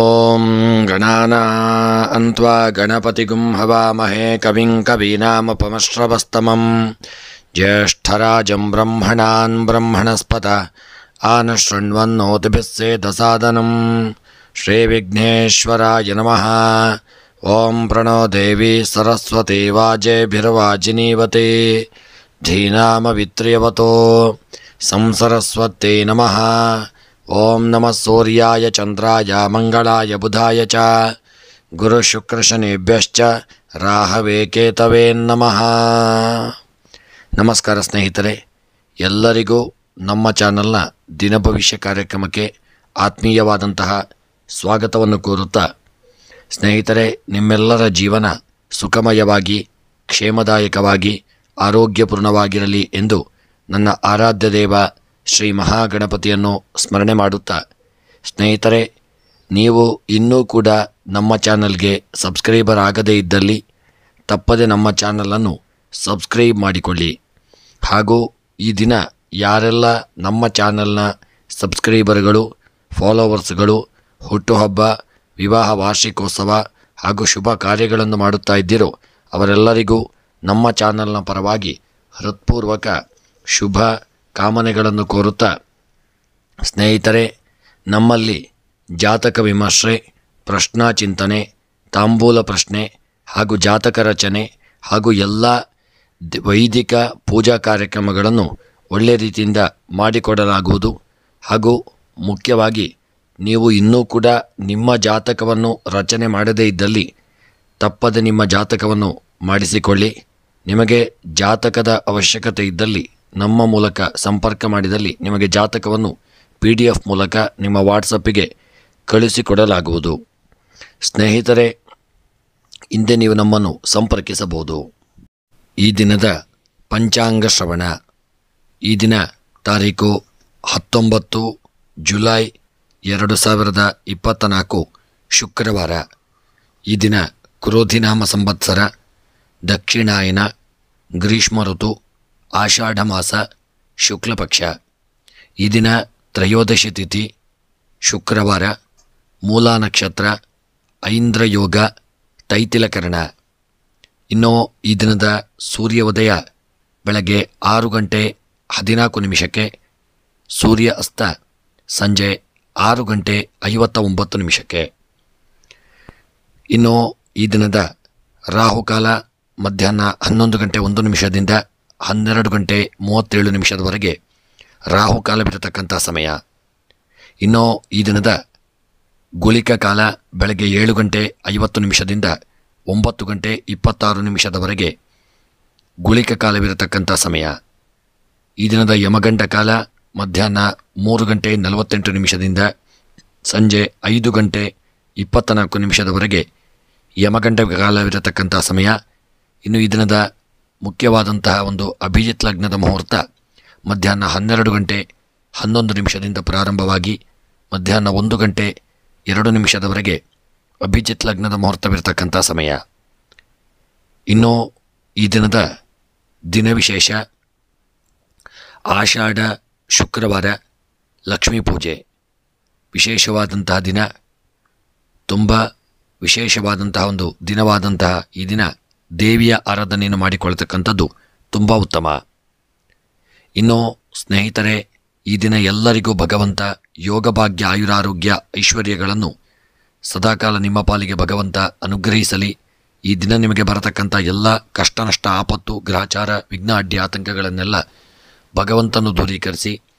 ಓಂ ಗಣಾನಾನ್ವಾ ಗಣಪತಿಗುಂ ಹವಾಮಹೇ ಕವಿಂ ಕವೀನಾಮುಪಮಶ್ರವಸ್ತಮಂ ಜ್ಯೇಷ್ಠರಾಜಂ ಬ್ರಹ್ಮಣಾನ್ ಬ್ರಹ್ಮಣಸ್ಪತ ಆನಶೃಣ್ವನ್ನೋತಿಭಿಸ್ಸೇದಸಾದನಂ ಶ್ರೀವಿಘ್ನೇಶ್ವರಾಯ ನಮಃ. ಓಂ ಪ್ರಣೋ ದೇವಿ ಸರಸ್ವತಿ ವಾಜೇಭಿರ್ವಾಜಿನೀವತಿ ಧೀನಾಮವಿತ್ರ್ಯವತೋ ಸಂಸರಸ್ವತ್ಯೈ ನಮಃ. ಓಂ ನಮಃ ಸೂರ್ಯಾಯ ಚಂದ್ರಾಯ ಮಂಗಳಾಯ ಬುಧಾಯ ಚ ಗುರುಶುಕ್ರಶನಿಭ್ಯಶ್ಚ ರಾಹವೇ ಕೇತವೇ ನಮಃ. ನಮಸ್ಕಾರ ಸ್ನೇಹಿತರೆ, ಎಲ್ಲರಿಗೂ ನಮ್ಮ ಚಾನಲ್ನ ದಿನಭವಿಷ್ಯ ಕಾರ್ಯಕ್ರಮಕ್ಕೆ ಆತ್ಮೀಯವಾದಂತಹ ಸ್ವಾಗತವನ್ನು ಕೋರುತ್ತಾ, ಸ್ನೇಹಿತರೆ, ನಿಮ್ಮೆಲ್ಲರ ಜೀವನ ಸುಖಮಯವಾಗಿ ಕ್ಷೇಮದಾಯಕವಾಗಿ ಆರೋಗ್ಯಪೂರ್ಣವಾಗಿರಲಿ ಎಂದು ನನ್ನ ಆರಾಧ್ಯ ದೇವ ಶ್ರೀ ಮಹಾಗಣಪತಿಯನ್ನು ಸ್ಮರಣೆ ಮಾಡುತ್ತಾ, ಸ್ನೇಹಿತರೆ, ನೀವು ಇನ್ನೂ ಕೂಡ ನಮ್ಮ ಚಾನಲ್ಗೆ ಸಬ್ಸ್ಕ್ರೈಬರ್ ಆಗದೇ ಇದ್ದಲ್ಲಿ ತಪ್ಪದೆ ನಮ್ಮ ಚಾನಲನ್ನು ಸಬ್ಸ್ಕ್ರೈಬ್ ಮಾಡಿಕೊಳ್ಳಿ. ಹಾಗೂ ಈ ದಿನ ಯಾರೆಲ್ಲ ನಮ್ಮ ಚಾನಲ್ನ ಸಬ್ಸ್ಕ್ರೈಬರ್ಗಳು, ಫಾಲೋವರ್ಸ್ಗಳು ಹುಟ್ಟುಹಬ್ಬ, ವಿವಾಹ ವಾರ್ಷಿಕೋತ್ಸವ ಹಾಗೂ ಶುಭ ಕಾರ್ಯಗಳನ್ನು ಮಾಡುತ್ತಾ ಇದ್ದೀರೋ ಅವರೆಲ್ಲರಿಗೂ ನಮ್ಮ ಚಾನಲ್ನ ಪರವಾಗಿ ಹೃತ್ಪೂರ್ವಕ ಶುಭ ಕಾಮನೆಗಳನ್ನು ಕೋರುತ್ತಾ, ಸ್ನೇಹಿತರೆ, ನಮ್ಮಲ್ಲಿ ಜಾತಕ ವಿಮರ್ಶೆ, ಪ್ರಶ್ನಾ ಚಿಂತನೆ, ತಾಂಬೂಲ ಪ್ರಶ್ನೆ ಹಾಗೂ ಜಾತಕ ರಚನೆ ಹಾಗೂ ಎಲ್ಲ ವೈದಿಕ ಪೂಜಾ ಕಾರ್ಯಕ್ರಮಗಳನ್ನು ಒಳ್ಳೆಯ ರೀತಿಯಿಂದ ಮಾಡಿಕೊಡಲಾಗುವುದು. ಹಾಗೂ ಮುಖ್ಯವಾಗಿ ನೀವು ಇನ್ನೂ ಕೂಡ ನಿಮ್ಮ ಜಾತಕವನ್ನು ರಚನೆ ಮಾಡದೇ ಇದ್ದಲ್ಲಿ ತಪ್ಪದೆ ನಿಮ್ಮ ಜಾತಕವನ್ನು ಮಾಡಿಸಿಕೊಳ್ಳಿ. ನಿಮಗೆ ಜಾತಕದ ಅವಶ್ಯಕತೆ ಇದ್ದಲ್ಲಿ ನಮ್ಮ ಮೂಲಕ ಸಂಪರ್ಕ ಮಾಡಿದಲ್ಲಿ ನಿಮಗೆ ಜಾತಕವನ್ನು PDF ಮೂಲಕ ನಿಮ್ಮ ವಾಟ್ಸಪ್ಪಿಗೆ ಕಳಿಸಿಕೊಡಲಾಗುವುದು. ಸ್ನೇಹಿತರೆ, ಹಿಂದೆ ನೀವು ನಮ್ಮನ್ನು ಸಂಪರ್ಕಿಸಬಹುದು. ಈ ದಿನದ ಪಂಚಾಂಗ ಶ್ರವಣ. ಈ ದಿನ ತಾರೀಕು 19 ಜುಲೈ 2024 ಶುಕ್ರವಾರ. ಈ ದಿನ ಕ್ರೋಧಿನಾಮ ಸಂವತ್ಸರ, ದಕ್ಷಿಣಾಯನ, ಗ್ರೀಷ್ಮ ಋತು, ಆಷಾಢ ಮಾಸ, ಶುಕ್ಲಪಕ್ಷ. ಈ ದಿನ ತ್ರಯೋದಶಿ ತಿಥಿ ಶುಕ್ರವಾರ, ಮೂಲಾ ನಕ್ಷತ್ರ, ಐಂದ್ರ ಯೋಗ, ತೈತಿಲಕರಣ. ಇನ್ನು ಈ ದಿನದ ಸೂರ್ಯ ಉದಯ ಬೆಳಗ್ಗೆ 6:14 ಸೂರ್ಯ ಅಸ್ತ ಸಂಜೆ 6:59. ಇನ್ನು ಈ ದಿನದ ರಾಹುಕಾಲ ಮಧ್ಯಾಹ್ನ 11:01 12:37 ರಾಹುಕಾಲವಿರತಕ್ಕಂಥ ಸಮಯ. ಇನ್ನು ಈ ದಿನದ ಗುಳಿಕ ಕಾಲ ಬೆಳಗ್ಗೆ 7:50 9:26 ಗುಳಿಕ ಕಾಲವಿರತಕ್ಕಂಥ ಸಮಯ. ಈ ದಿನದ ಯಮಗಂಡ ಕಾಲ ಮಧ್ಯಾಹ್ನ 3:48 ಸಂಜೆ 5:24 ಯಮಗಂಡ ಕಾಲವಿರತಕ್ಕಂಥ ಸಮಯ. ಇನ್ನು ಈ ದಿನದ ಮುಖ್ಯವಾದಂತಹ ಒಂದು ಅಭಿಜಿತ್ ಲಗ್ನದ ಮುಹೂರ್ತ ಮಧ್ಯಾಹ್ನ 12:11 ಪ್ರಾರಂಭವಾಗಿ ಮಧ್ಯಾಹ್ನ 1:02 ಅಭಿಜಿತ್ ಲಗ್ನದ ಮುಹೂರ್ತವಿರತಕ್ಕಂಥ ಸಮಯ. ಇನ್ನು ಈ ದಿನದ ದಿನವಿಶೇಷ ಆಷಾಢ ಶುಕ್ರವಾರ, ಲಕ್ಷ್ಮೀ ಪೂಜೆ. ವಿಶೇಷವಾದಂತಹ ದಿನ, ತುಂಬ ವಿಶೇಷವಾದಂತಹ ಒಂದು ದಿನವಾದಂತಹ ಈ ದಿನ ದೇವಿಯ ಆರಾಧನೆಯನ್ನು ಮಾಡಿಕೊಳ್ತಕ್ಕಂಥದ್ದು ತುಂಬ ಉತ್ತಮ. ಇನ್ನು ಸ್ನೇಹಿತರೆ, ಈ ದಿನ ಎಲ್ಲರಿಗೂ ಭಗವಂತ ಯೋಗ ಭಾಗ್ಯ, ಆಯುರಾರೋಗ್ಯ, ಐಶ್ವರ್ಯಗಳನ್ನು ಸದಾಕಾಲ ನಿಮ್ಮ ಪಾಲಿಗೆ ಭಗವಂತ ಅನುಗ್ರಹಿಸಲಿ. ಈ ದಿನ ನಿಮಗೆ ಬರತಕ್ಕಂಥ ಎಲ್ಲ ಕಷ್ಟ ನಷ್ಟ, ಆಪತ್ತು, ಗ್ರಹಚಾರ, ವಿಘ್ನ, ಅಡ್ಡಿ, ಆತಂಕಗಳನ್ನೆಲ್ಲ ಭಗವಂತನು ದೂರೀಕರಿಸಿ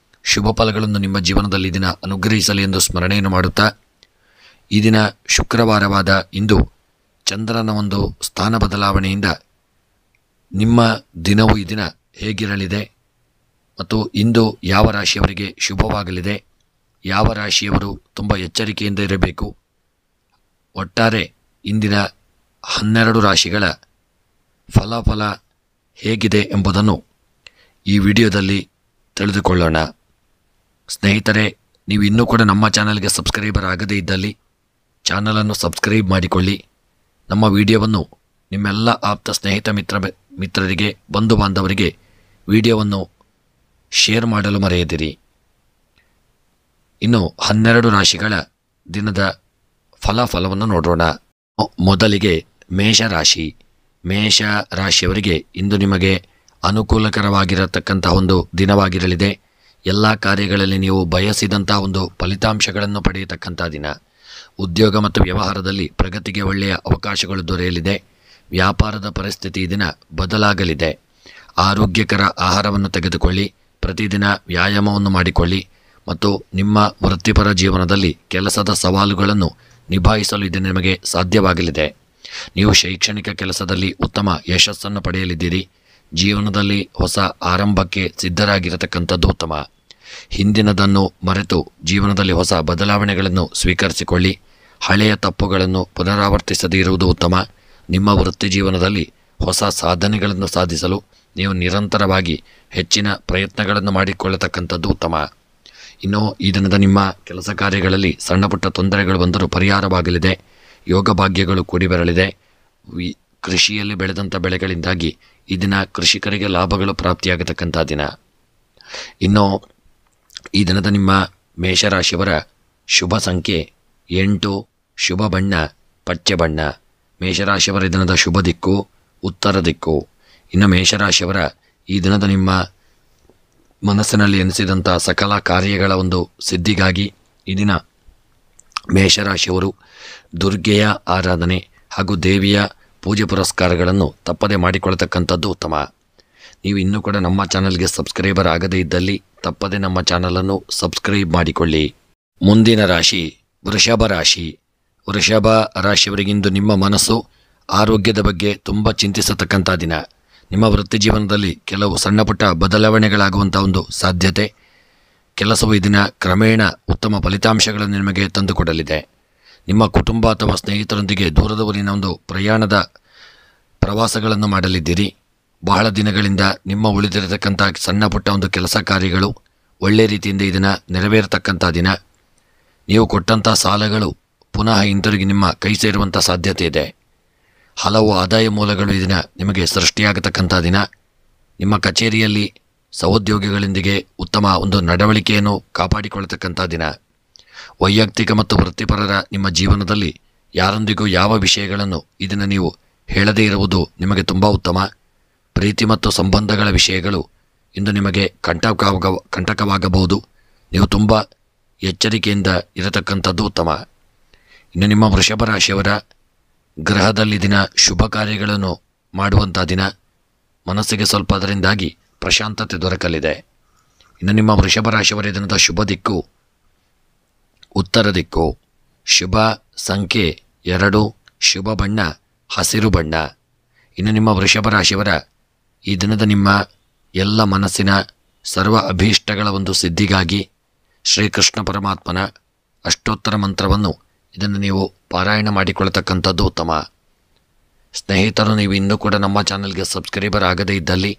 ಶುಭ ಫಲಗಳನ್ನು ನಿಮ್ಮ ಜೀವನದಲ್ಲಿ ದಿನ ಅನುಗ್ರಹಿಸಲಿ ಎಂದು ಸ್ಮರಣೆಯನ್ನು ಮಾಡುತ್ತಾ, ಈ ದಿನ ಶುಕ್ರವಾರವಾದ ಇಂದು ಚಂದ್ರನ ಒಂದು ಸ್ಥಾನ ಬದಲಾವಣೆಯಿಂದ ನಿಮ್ಮ ದಿನವು ಈ ದಿನ ಹೇಗಿರಲಿದೆ ಮತ್ತು ಇಂದು ಯಾವ ರಾಶಿಯವರಿಗೆ ಶುಭವಾಗಲಿದೆ, ಯಾವ ರಾಶಿಯವರು ತುಂಬ ಎಚ್ಚರಿಕೆಯಿಂದ ಇರಬೇಕು, ಒಟ್ಟಾರೆ ಇಂದಿನ 12 ರಾಶಿಗಳ ಫಲಾಫಲ ಹೇಗಿದೆ ಎಂಬುದನ್ನು ಈ ವಿಡಿಯೋದಲ್ಲಿ ತಿಳಿದುಕೊಳ್ಳೋಣ. ಸ್ನೇಹಿತರೆ, ನೀವು ಇನ್ನೂ ಕೂಡ ನಮ್ಮ ಚಾನಲ್ಗೆ ಸಬ್ಸ್ಕ್ರೈಬರ್ ಆಗದೇ ಇದ್ದಲ್ಲಿ ಚಾನಲನ್ನು ಸಬ್ಸ್ಕ್ರೈಬ್ ಮಾಡಿಕೊಳ್ಳಿ. ನಮ್ಮ ವಿಡಿಯೋವನ್ನು ನಿಮ್ಮೆಲ್ಲ ಆಪ್ತ ಸ್ನೇಹಿತ ಮಿತ್ರರಿಗೆ, ಬಂಧು ಬಾಂಧವರಿಗೆ ವಿಡಿಯೋವನ್ನು ಶೇರ್ ಮಾಡಲು ಮರೆಯದಿರಿ. ಇನ್ನು 12 ರಾಶಿಗಳ ದಿನದ ಫಲವನ್ನು ನೋಡೋಣ. ಮೊದಲಿಗೆ ಮೇಷರಾಶಿ. ಮೇಷರಾಶಿಯವರಿಗೆ ಇಂದು ನಿಮಗೆ ಅನುಕೂಲಕರವಾಗಿರತಕ್ಕಂಥ ಒಂದು ದಿನವಾಗಿರಲಿದೆ. ಎಲ್ಲ ಕಾರ್ಯಗಳಲ್ಲಿ ನೀವು ಬಯಸಿದಂಥ ಒಂದು ಫಲಿತಾಂಶಗಳನ್ನು ಪಡೆಯತಕ್ಕಂಥ ದಿನ. ಉದ್ಯೋಗ ಮತ್ತು ವ್ಯವಹಾರದಲ್ಲಿ ಪ್ರಗತಿಗೆ ಒಳ್ಳೆಯ ಅವಕಾಶಗಳು ದೊರೆಯಲಿದೆ. ವ್ಯಾಪಾರದ ಪರಿಸ್ಥಿತಿ ಈ ದಿನ ಬದಲಾಗಲಿದೆ. ಆರೋಗ್ಯಕರ ಆಹಾರವನ್ನು ತೆಗೆದುಕೊಳ್ಳಿ, ಪ್ರತಿದಿನ ವ್ಯಾಯಾಮವನ್ನು ಮಾಡಿಕೊಳ್ಳಿ ಮತ್ತು ನಿಮ್ಮ ವೃತ್ತಿಪರ ಜೀವನದಲ್ಲಿ ಕೆಲಸದ ಸವಾಲುಗಳನ್ನು ನಿಭಾಯಿಸಲು ಇದು ನಿಮಗೆ ಸಾಧ್ಯವಾಗಲಿದೆ. ನೀವು ಶೈಕ್ಷಣಿಕ ಕೆಲಸದಲ್ಲಿ ಉತ್ತಮ ಯಶಸ್ಸನ್ನು ಪಡೆಯಲಿದ್ದೀರಿ. ಜೀವನದಲ್ಲಿ ಹೊಸ ಆರಂಭಕ್ಕೆ ಸಿದ್ಧರಾಗಿರತಕ್ಕಂಥದ್ದು ಉತ್ತಮ. ಹಿಂದಿನದನ್ನು ಮರೆತು ಜೀವನದಲ್ಲಿ ಹೊಸ ಬದಲಾವಣೆಗಳನ್ನು ಸ್ವೀಕರಿಸಿಕೊಳ್ಳಿ. ಹಳೆಯ ತಪ್ಪುಗಳನ್ನು ಪುನರಾವರ್ತಿಸದೇ ಇರುವುದು ಉತ್ತಮ. ನಿಮ್ಮ ವೃತ್ತಿ ಜೀವನದಲ್ಲಿ ಹೊಸ ಸಾಧನೆಗಳನ್ನು ಸಾಧಿಸಲು ನೀವು ನಿರಂತರವಾಗಿ ಹೆಚ್ಚಿನ ಪ್ರಯತ್ನಗಳನ್ನು ಮಾಡಿಕೊಳ್ಳತಕ್ಕಂಥದ್ದು ಉತ್ತಮ. ಇನ್ನು ಈ ದಿನದ ನಿಮ್ಮ ಕೆಲಸ ಕಾರ್ಯಗಳಲ್ಲಿ ಸಣ್ಣ ಪುಟ್ಟ ತೊಂದರೆಗಳು ಬಂದರೂ ಪರಿಹಾರವಾಗಲಿದೆ. ಯೋಗ ಭಾಗ್ಯಗಳು ಕೂಡಿ ಬರಲಿದೆ. ಕೃಷಿಯಲ್ಲಿ ಬೆಳೆದಂಥ ಬೆಳೆಗಳಿಂದಾಗಿ ಈ ದಿನ ಕೃಷಿಕರಿಗೆ ಲಾಭಗಳು ಪ್ರಾಪ್ತಿಯಾಗತಕ್ಕಂಥ ದಿನ. ಇನ್ನು ಈ ದಿನದ ನಿಮ್ಮ ಮೇಷರಾಶಿಯವರ ಶುಭ ಸಂಖ್ಯೆ 8, ಶುಭ ಬಣ್ಣ ಪಚ್ಚೆ ಬಣ್ಣ. ಮೇಷರಾಶಿಯವರ ಈ ದಿನದ ಶುಭ ದಿಕ್ಕು ಉತ್ತರ ದಿಕ್ಕು. ಇನ್ನು ಮೇಷರಾಶಿಯವರ ಈ ದಿನದ ನಿಮ್ಮ ಮನಸ್ಸಿನಲ್ಲಿ ಎನಿಸಿದಂಥ ಸಕಲ ಕಾರ್ಯಗಳ ಒಂದು ಸಿದ್ಧಿಗಾಗಿ ಈ ದಿನ ಮೇಷರಾಶಿಯವರು ದುರ್ಗೆಯ ಆರಾಧನೆ ಹಾಗೂ ದೇವಿಯ ಪೂಜೆ ಪುರಸ್ಕಾರಗಳನ್ನು ತಪ್ಪದೆ ಮಾಡಿಕೊಳ್ಳತಕ್ಕಂಥದ್ದು ಉತ್ತಮ. ನೀವು ಇನ್ನೂ ಕೂಡ ನಮ್ಮ ಚಾನಲ್ಗೆ ಸಬ್ಸ್ಕ್ರೈಬರ್ ಆಗದೇ ಇದ್ದಲ್ಲಿ ತಪ್ಪದೆ ನಮ್ಮ ಚಾನಲನ್ನು ಸಬ್ಸ್ಕ್ರೈಬ್ ಮಾಡಿಕೊಳ್ಳಿ. ಮುಂದಿನ ರಾಶಿ ವೃಷಭ ರಾಶಿ. ವೃಷಭ ರಾಶಿಯವರಿಗಿಂದು ನಿಮ್ಮ ಮನಸ್ಸು ಆರೋಗ್ಯದ ಬಗ್ಗೆ ತುಂಬ ಚಿಂತಿಸತಕ್ಕಂಥ ದಿನ. ನಿಮ್ಮ ವೃತ್ತಿ ಜೀವನದಲ್ಲಿ ಕೆಲವು ಸಣ್ಣ ಪುಟ್ಟ ಬದಲಾವಣೆಗಳಾಗುವಂಥ ಒಂದು ಸಾಧ್ಯತೆ. ಕೆಲಸವು ಈ ದಿನ ಕ್ರಮೇಣ ಉತ್ತಮ ಫಲಿತಾಂಶಗಳನ್ನು ನಿಮಗೆ ತಂದುಕೊಡಲಿದೆ. ನಿಮ್ಮ ಕುಟುಂಬ ಅಥವಾ ಸ್ನೇಹಿತರೊಂದಿಗೆ ದೂರದ ಊರಿನ ಒಂದು ಪ್ರವಾಸಗಳನ್ನು ಮಾಡಲಿದ್ದೀರಿ. ಬಹಳ ದಿನಗಳಿಂದ ನಿಮ್ಮ ಉಳಿದಿರತಕ್ಕಂಥ ಸಣ್ಣ ಪುಟ್ಟ ಒಂದು ಕೆಲಸ ಕಾರ್ಯಗಳು ಒಳ್ಳೆಯ ರೀತಿಯಿಂದ ಈ ದಿನ ನೆರವೇರತಕ್ಕಂಥ ದಿನ. ನೀವು ಕೊಟ್ಟಂಥ ಸಾಲಗಳು ಪುನಃ ಹಿಂತಿರುಗಿ ನಿಮ್ಮ ಕೈ ಸೇರುವಂಥ ಸಾಧ್ಯತೆ ಇದೆ. ಹಲವು ಆದಾಯ ಮೂಲಗಳು ಈ ದಿನ ನಿಮಗೆ ಸೃಷ್ಟಿಯಾಗತಕ್ಕಂಥ ದಿನ. ನಿಮ್ಮ ಕಚೇರಿಯಲ್ಲಿ ಸಹೋದ್ಯೋಗಿಗಳೊಂದಿಗೆ ಉತ್ತಮ ಒಂದು ನಡವಳಿಕೆಯನ್ನು ಕಾಪಾಡಿಕೊಳ್ಳತಕ್ಕಂಥ ದಿನ. ವೈಯಕ್ತಿಕ ಮತ್ತು ವೃತ್ತಿಪರರ ನಿಮ್ಮ ಜೀವನದಲ್ಲಿ ಯಾರೊಂದಿಗೂ ಯಾವ ವಿಷಯಗಳನ್ನು ಇದನ್ನು ನೀವು ಹೇಳದೇ ಇರುವುದು ನಿಮಗೆ ತುಂಬ ಉತ್ತಮ. ಪ್ರೀತಿ ಮತ್ತು ಸಂಬಂಧಗಳ ವಿಷಯಗಳು ಇಂದು ನಿಮಗೆ ಕಂಟಕವಾಗಬಹುದು. ನೀವು ತುಂಬ ಎಚ್ಚರಿಕೆಯಿಂದ ಇರತಕ್ಕಂಥದ್ದು ಉತ್ತಮ. ಇನ್ನು ನಿಮ್ಮ ವೃಷಭ ರಾಶಿಯವರ ಗ್ರಹದಲ್ಲಿ ದಿನ ಶುಭ ಕಾರ್ಯಗಳನ್ನು ಮಾಡುವಂಥ ದಿನ. ಮನಸ್ಸಿಗೆ ಸ್ವಲ್ಪ ಅದರಿಂದಾಗಿ ಪ್ರಶಾಂತತೆ ದೊರಕಲಿದೆ. ಇನ್ನು ನಿಮ್ಮ ವೃಷಭ ರಾಶಿಯವರ ದಿನದ ಶುಭ ದಿಕ್ಕು ಉತ್ತರ ದಿಕ್ಕು. ಶುಭ ಸಂಖ್ಯೆ 2, ಶುಭ ಬಣ್ಣ ಹಸಿರು ಬಣ್ಣ. ಇನ್ನು ನಿಮ್ಮ ವೃಷಭ ರಾಶಿಯವರ ಈ ದಿನದ ನಿಮ್ಮ ಎಲ್ಲ ಮನಸ್ಸಿನ ಸರ್ವ ಅಭೀಷ್ಟಗಳ ಒಂದು ಸಿದ್ಧಿಗಾಗಿ ಶ್ರೀಕೃಷ್ಣ ಪರಮಾತ್ಮನ ಅಷ್ಟೋತ್ತರ ಮಂತ್ರವನ್ನು ಇದನ್ನು ನೀವು ಪಾರಾಯಣ ಮಾಡಿಕೊಳ್ಳತಕ್ಕಂಥದ್ದು ಉತ್ತಮ. ಸ್ನೇಹಿತರು, ನೀವು ಇನ್ನೂ ಕೂಡ ನಮ್ಮ ಚಾನಲ್ಗೆ ಸಬ್ಸ್ಕ್ರೈಬರ್ ಆಗದೇ ಇದ್ದಲ್ಲಿ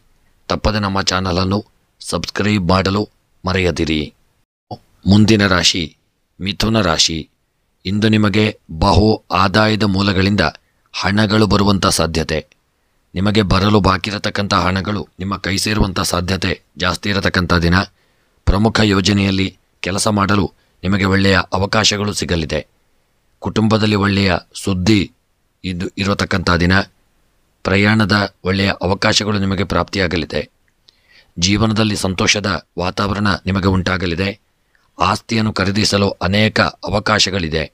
ತಪ್ಪದೆ ನಮ್ಮ ಚಾನಲನ್ನು ಸಬ್ಸ್ಕ್ರೈಬ್ ಮಾಡಲು ಮರೆಯದಿರಿ. ಮುಂದಿನ ರಾಶಿ ಮಿಥುನ ರಾಶಿ. ಇಂದು ನಿಮಗೆ ಬಹು ಆದಾಯದ ಮೂಲಗಳಿಂದ ಹಣಗಳು ಬರುವಂಥ ಸಾಧ್ಯತೆ. ನಿಮಗೆ ಬರಲು ಬಾಕಿರತಕ್ಕಂಥ ಹಣಗಳು ನಿಮ್ಮ ಕೈ ಸೇರುವಂಥ ಸಾಧ್ಯತೆ ಜಾಸ್ತಿ ಇರತಕ್ಕಂಥ ದಿನ. ಪ್ರಮುಖ ಯೋಜನೆಯಲ್ಲಿ ಕೆಲಸ ಮಾಡಲು ನಿಮಗೆ ಒಳ್ಳೆಯ ಅವಕಾಶಗಳು ಸಿಗಲಿದೆ. ಕುಟುಂಬದಲ್ಲಿ ಒಳ್ಳೆಯ ಸುದ್ದಿ ಇರತಕ್ಕಂಥ ದಿನ. ಪ್ರಯಾಣದ ಒಳ್ಳೆಯ ಅವಕಾಶಗಳು ನಿಮಗೆ ಪ್ರಾಪ್ತಿಯಾಗಲಿದೆ. ಜೀವನದಲ್ಲಿ ಸಂತೋಷದ ವಾತಾವರಣ ನಿಮಗೆ ಉಂಟಾಗಲಿದೆ. ಆಸ್ತಿಯನ್ನು ಖರೀದಿಸಲು ಅನೇಕ ಅವಕಾಶಗಳಿದೆ.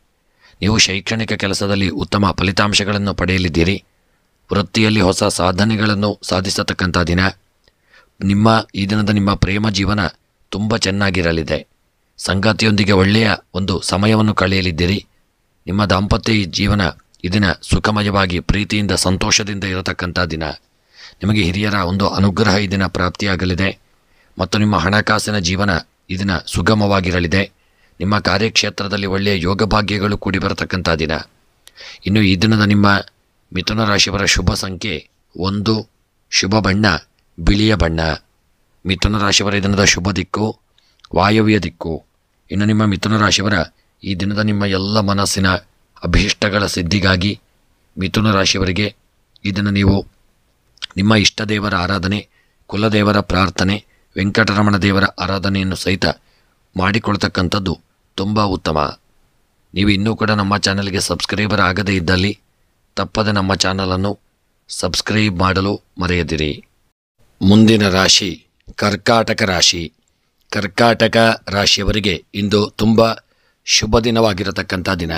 ನೀವು ಶೈಕ್ಷಣಿಕ ಕೆಲಸದಲ್ಲಿ ಉತ್ತಮ ಫಲಿತಾಂಶಗಳನ್ನು ಪಡೆಯಲಿದ್ದೀರಿ. ವೃತ್ತಿಯಲ್ಲಿ ಹೊಸ ಸಾಧನೆಗಳನ್ನು ಸಾಧಿಸತಕ್ಕಂಥ ದಿನ. ಈ ದಿನದ ನಿಮ್ಮ ಪ್ರೇಮ ಜೀವನ ತುಂಬ ಚೆನ್ನಾಗಿರಲಿದೆ. ಸಂಗಾತಿಯೊಂದಿಗೆ ಒಳ್ಳೆಯ ಒಂದು ಸಮಯವನ್ನು ಕಳೆಯಲಿದ್ದೀರಿ. ನಿಮ್ಮ ದಾಂಪತ್ಯ ಜೀವನ ಇದನ್ನ ಸುಖಮಯವಾಗಿ ಪ್ರೀತಿಯಿಂದ ಸಂತೋಷದಿಂದ ಇರತಕ್ಕಂಥ ದಿನ. ನಿಮಗೆ ಹಿರಿಯರ ಒಂದು ಅನುಗ್ರಹ ಈ ದಿನ ಪ್ರಾಪ್ತಿಯಾಗಲಿದೆ ಮತ್ತು ನಿಮ್ಮ ಹಣಕಾಸಿನ ಜೀವನ ಇದನ್ನ ಸುಗಮವಾಗಿರಲಿದೆ. ನಿಮ್ಮ ಕಾರ್ಯಕ್ಷೇತ್ರದಲ್ಲಿ ಒಳ್ಳೆಯ ಯೋಗ ಭಾಗ್ಯಗಳು ಕೂಡಿ ಬರತಕ್ಕಂಥ ದಿನ. ಇನ್ನು ಈ ದಿನದ ನಿಮ್ಮ ಮಿಥುನ ರಾಶಿಯವರ ಶುಭ ಸಂಖ್ಯೆ 1, ಶುಭ ಬಣ್ಣ ಬಿಳಿಯ ಬಣ್ಣ. ಮಿಥುನ ರಾಶಿಯವರ ಈ ದಿನದ ಶುಭ ದಿಕ್ಕು ವಾಯವ್ಯ ದಿಕ್ಕು. ಇನ್ನು ನಿಮ್ಮ ಮಿಥುನ ರಾಶಿಯವರ ಈ ದಿನದ ನಿಮ್ಮ ಎಲ್ಲ ಮನಸ್ಸಿನ ಅಭೀಷ್ಟಗಳ ಸಿದ್ಧಿಗಾಗಿ ಮಿಥುನ ರಾಶಿಯವರಿಗೆ ಇದನ್ನು ನೀವು ನಿಮ್ಮ ಇಷ್ಟ ದೇವರ ಆರಾಧನೆ, ಕುಲದೇವರ ಪ್ರಾರ್ಥನೆ, ವೆಂಕಟರಮಣ ದೇವರ ಆರಾಧನೆಯನ್ನು ಸಹಿತ ಮಾಡಿಕೊಳ್ತಕ್ಕಂಥದ್ದು ತುಂಬ ಉತ್ತಮ. ನೀವು ಇನ್ನೂ ಕೂಡ ನಮ್ಮ ಚಾನಲ್ಗೆ ಸಬ್ಸ್ಕ್ರೈಬರ್ ಆಗದೇ ಇದ್ದಲ್ಲಿ ತಪ್ಪದೆ ನಮ್ಮ ಚಾನಲನ್ನು ಸಬ್ಸ್ಕ್ರೈಬ್ ಮಾಡಲು ಮರೆಯದಿರಿ. ಮುಂದಿನ ರಾಶಿ ಕರ್ಕಾಟಕ ರಾಶಿ. ಕರ್ಕಾಟಕ ರಾಶಿಯವರಿಗೆ ಇಂದು ತುಂಬ ಶುಭ ದಿನವಾಗಿರತಕ್ಕಂಥ ದಿನ.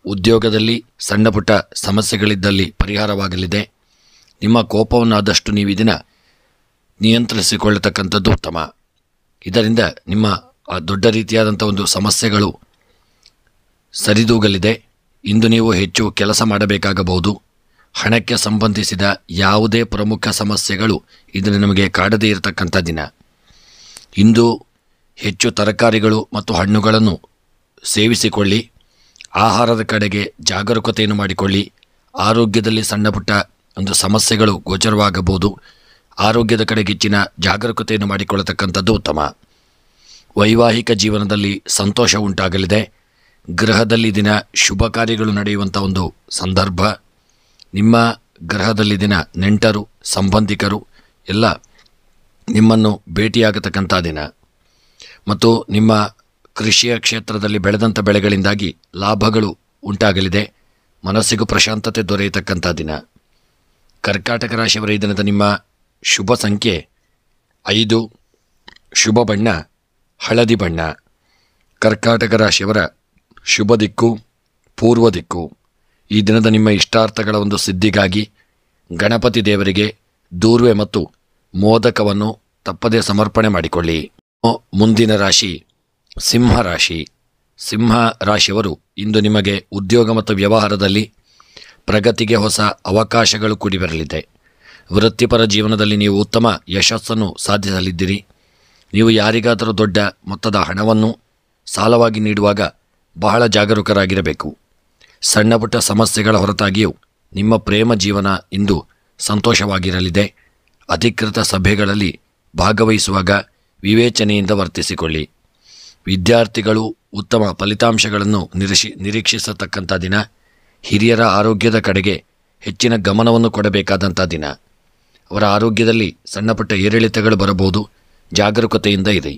ಉದ್ಯೋಗದಲ್ಲಿ ಸಣ್ಣ ಪುಟ್ಟ ಸಮಸ್ಯೆಗಳಿದ್ದಲ್ಲಿ ಪರಿಹಾರವಾಗಲಿದೆ. ನಿಮ್ಮ ಕೋಪವನ್ನು ಆದಷ್ಟು ನೀವು ಇದನ್ನು ನಿಯಂತ್ರಿಸಿಕೊಳ್ಳತಕ್ಕಂಥದ್ದು ಉತ್ತಮ. ಇದರಿಂದ ನಿಮ್ಮ ದೊಡ್ಡ ರೀತಿಯಾದಂಥ ಒಂದು ಸಮಸ್ಯೆಗಳು ಸರಿದೂಗಲಿದೆ. ಇಂದು ನೀವು ಹೆಚ್ಚು ಕೆಲಸ ಮಾಡಬೇಕಾಗಬಹುದು. ಹಣಕ್ಕೆ ಸಂಬಂಧಿಸಿದ ಯಾವುದೇ ಪ್ರಮುಖ ಸಮಸ್ಯೆಗಳು ಇದನ್ನು ನಮಗೆ ಕಾಡದೇ ಇರತಕ್ಕಂಥ ದಿನ. ಇಂದು ಹೆಚ್ಚು ತರಕಾರಿಗಳು ಮತ್ತು ಹಣ್ಣುಗಳನ್ನು ಸೇವಿಸಿಕೊಳ್ಳಿ. ಆಹಾರದ ಕಡೆಗೆ ಜಾಗರೂಕತೆಯನ್ನು ಮಾಡಿಕೊಳ್ಳಿ. ಆರೋಗ್ಯದಲ್ಲಿ ಸಣ್ಣ ಪುಟ್ಟ ಒಂದು ಸಮಸ್ಯೆಗಳು ಗೋಚರವಾಗಬಹುದು. ಆರೋಗ್ಯದ ಕಡೆಗೆ ಹೆಚ್ಚಿನ ಜಾಗರೂಕತೆಯನ್ನು ಮಾಡಿಕೊಳ್ಳತಕ್ಕಂಥದ್ದು ಉತ್ತಮ. ವೈವಾಹಿಕ ಜೀವನದಲ್ಲಿ ಸಂತೋಷ ಉಂಟಾಗಲಿದೆ. ಗೃಹದಲ್ಲಿ ದಿನ ಶುಭ ಕಾರ್ಯಗಳು ನಡೆಯುವಂಥ ಒಂದು ಸಂದರ್ಭ. ನಿಮ್ಮ ಗೃಹದಲ್ಲಿ ದಿನ ನೆಂಟರು ಸಂಬಂಧಿಕರು ಎಲ್ಲ ನಿಮ್ಮನ್ನು ಭೇಟಿಯಾಗತಕ್ಕಂಥ ದಿನ. ಮತ್ತು ನಿಮ್ಮ ಕೃಷಿಯ ಕ್ಷೇತ್ರದಲ್ಲಿ ಬೆಳೆದಂಥ ಬೆಳೆಗಳಿಂದಾಗಿ ಲಾಭಗಳು ಉಂಟಾಗಲಿದೆ. ಮನಸ್ಸಿಗೂ ಪ್ರಶಾಂತತೆ ದೊರೆಯತಕ್ಕಂಥ ದಿನ. ಕರ್ಕಾಟಕ ರಾಶಿಯವರ ಈ ದಿನದ ನಿಮ್ಮ ಶುಭ ಸಂಖ್ಯೆ 5. ಶುಭ ಬಣ್ಣ ಹಳದಿ ಬಣ್ಣ. ಕರ್ಕಾಟಕ ರಾಶಿಯವರ ಶುಭ ದಿಕ್ಕು ಪೂರ್ವ ದಿಕ್ಕು. ಈ ದಿನದ ನಿಮ್ಮ ಇಷ್ಟಾರ್ಥಗಳ ಒಂದು ಸಿದ್ಧಿಗಾಗಿ ಗಣಪತಿ ದೇವರಿಗೆ ದೂರ್ವೆ ಮತ್ತು ಮೋದಕವನ್ನು ತಪ್ಪದೇ ಸಮರ್ಪಣೆ ಮಾಡಿಕೊಳ್ಳಿ. ಮುಂದಿನ ರಾಶಿ ಸಿಂಹ ರಾಶಿ. ಸಿಂಹ ರಾಶಿಯವರು ಇಂದು ನಿಮಗೆ ಉದ್ಯೋಗ ಮತ್ತು ವ್ಯವಹಾರದಲ್ಲಿ ಪ್ರಗತಿಗೆ ಹೊಸ ಅವಕಾಶಗಳು ಕೂಡಿಬರಲಿದೆ. ವೃತ್ತಿಪರ ಜೀವನದಲ್ಲಿ ನೀವು ಉತ್ತಮ ಯಶಸ್ಸನ್ನು ಸಾಧಿಸಲಿದ್ದೀರಿ. ನೀವು ಯಾರಿಗಾದರೂ ದೊಡ್ಡ ಮೊತ್ತದ ಹಣವನ್ನು ಸಾಲವಾಗಿ ನೀಡುವಾಗ ಬಹಳ ಜಾಗರೂಕರಾಗಿರಬೇಕು. ಸಣ್ಣ ಪುಟ್ಟ ಸಮಸ್ಯೆಗಳ ಹೊರತಾಗಿಯೂ ನಿಮ್ಮ ಪ್ರೇಮ ಜೀವನ ಇಂದು ಸಂತೋಷವಾಗಿರಲಿದೆ. ಅಧಿಕೃತ ಸಭೆಗಳಲ್ಲಿ ಭಾಗವಹಿಸುವಾಗ ವಿವೇಚನೆಯಿಂದ ವರ್ತಿಸಿಕೊಳ್ಳಿ. ವಿದ್ಯಾರ್ಥಿಗಳು ಉತ್ತಮ ಫಲಿತಾಂಶಗಳನ್ನು ನಿರೀಕ್ಷಿಸತಕ್ಕಂಥ ದಿನ. ಹಿರಿಯರ ಆರೋಗ್ಯದ ಕಡೆಗೆ ಹೆಚ್ಚಿನ ಗಮನವನ್ನು ಕೊಡಬೇಕಾದಂಥ ದಿನ. ಅವರ ಆರೋಗ್ಯದಲ್ಲಿ ಸಣ್ಣ ಪುಟ್ಟ ಏರಿಳಿತಗಳು ಬರಬಹುದು. ಜಾಗರೂಕತೆಯಿಂದ ಇರಿ.